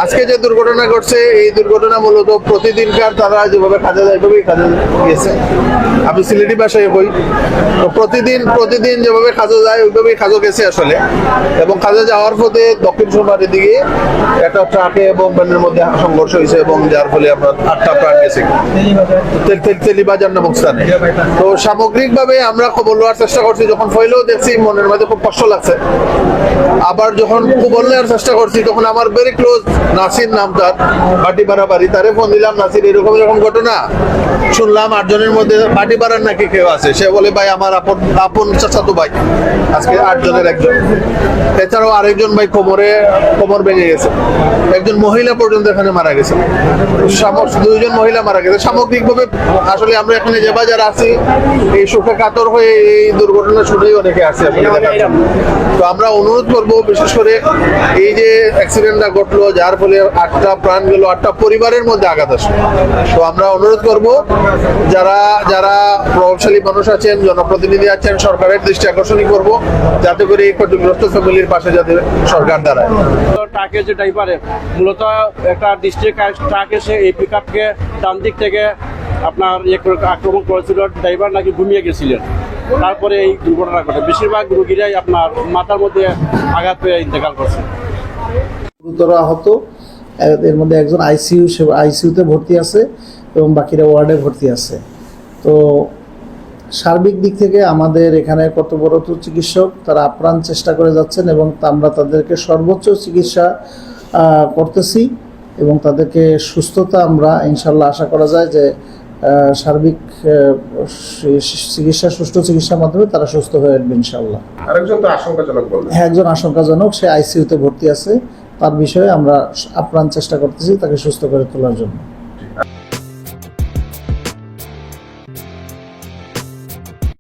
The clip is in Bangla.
আজকে যে দুর্ঘটনা ঘটছে এই দুর্ঘটনা মূলত প্রতিদিনকার তারা যেভাবে কাজে যায় এভাবেই কাজে গেছে। আমি সিলেটি ভাষায় কই, তো প্রতিদিন যেভাবে কাজে যায় ওইভাবেই কাজে গেছে আসলে। এবং কাজে যাওয়ার পথে দক্ষিণ সোমবারের দিকে একটা ট্রাকে এবং ভ্যানের মধ্যে সংঘর্ষ হয়েছে এবং যার ফলে আপনার 8টা প্রাণ গেছে তেলিবাজার নামক স্থানে। তো সামগ্রিকভাবে আমরা খবর লওয়ার চেষ্টা করছি, যখন ফয়লেও দেখছি মনের মধ্যে খুব কষ্ট লাগছে। আবার যখন খবর নেওয়ার চেষ্টা করছি তখন আমার ভেরি ক্লোজ নাসির নাম তার, বাটিপাড়া বাড়ি, তারে ফোন দিলাম, নাসির এরকম ঘটনা শুনলাম 8 জনের মধ্যে বাটিপাড়ার নাকি কেউ আছে। সে বলে ভাই আমার আপন চাচাতো ভাই, আজকে 8 জনের একজন। এছাড়াও আরেকজন ভাই কোমর ভেঙে গেছে, একজন মহিলা পর্যন্ত এখানে মারা গেছে, 2জন মহিলা মারা গেছে। সামগ্রিকভাবে আসলে আমরা এখানে যে বাজার আছি এই শোকে কাতর হয়ে এই দুর্ঘটনা শুনেই অনেকে আছে আসলে দেখার জন্য। তো আমরা অনুরোধ করবো, বিশেষ করে এই যে অ্যাক্সিডেন্টটা ঘটলো যার ফলে 8টা প্রাণ গেল, 8টা পরিবারের মধ্যে আঘাত আসলো। তো আমরা অনুরোধ করব যারা প্রভাবশালী মানুষ আছেন, জনপ্রতিনিধি আছেন, সরকারের দৃষ্টি আকর্ষণ করব যাতে করে এই ক্ষতিগ্রস্ত ফ্যামিলির পাশে যাতে সরকার দাঁড়ায়। ট্রাকের যে ড্রাইভারে মূলত একটা ডিস্ট্রিক্ট ট্রাক এসে এই পিক আপকে ডান দিক থেকে আপনার আক্রমণ করেছিল। ড্রাইভার নাকি ঘুমিয়ে গেছিলেন, তারপরে এই দুর্ঘটনা ঘটে। বেশিরভাগ রোগীরাই আপনার মাথার মধ্যে আঘাত পেয়ে ইন্তেকাল করছে। গুরুতর আহত, এর মধ্যে একজন আইসিইউতে ভর্তি আছে এবং বাকিরা ওয়ার্ডে ভর্তি আছে। তো সার্বিক দিক থেকে আমাদের এখানে কর্তব্যরত চিকিৎসক তারা আপ্রাণ চেষ্টা করে যাচ্ছেন এবং আমরা তাদেরকে সর্বোচ্চ চিকিৎসা করতেছি এবং তাদেরকে সুস্থতা আমরা ইনশাল্লাহ আশা করা যায় যে সার্বিক চিকিৎসা, সুষ্ঠু চিকিৎসার মাধ্যমে তারা সুস্থ হয়ে উঠবে ইনশাল্লাহ। আরেকজন তো আশঙ্কাজনক বললেন। হ্যাঁ, একজন আশঙ্কাজনক, সে আইসিইউতে ভর্তি আছে। তার বিষয়ে আমরা আপ্রাণ চেষ্টা করতেছি তাকে সুস্থ করে তোলার জন্য।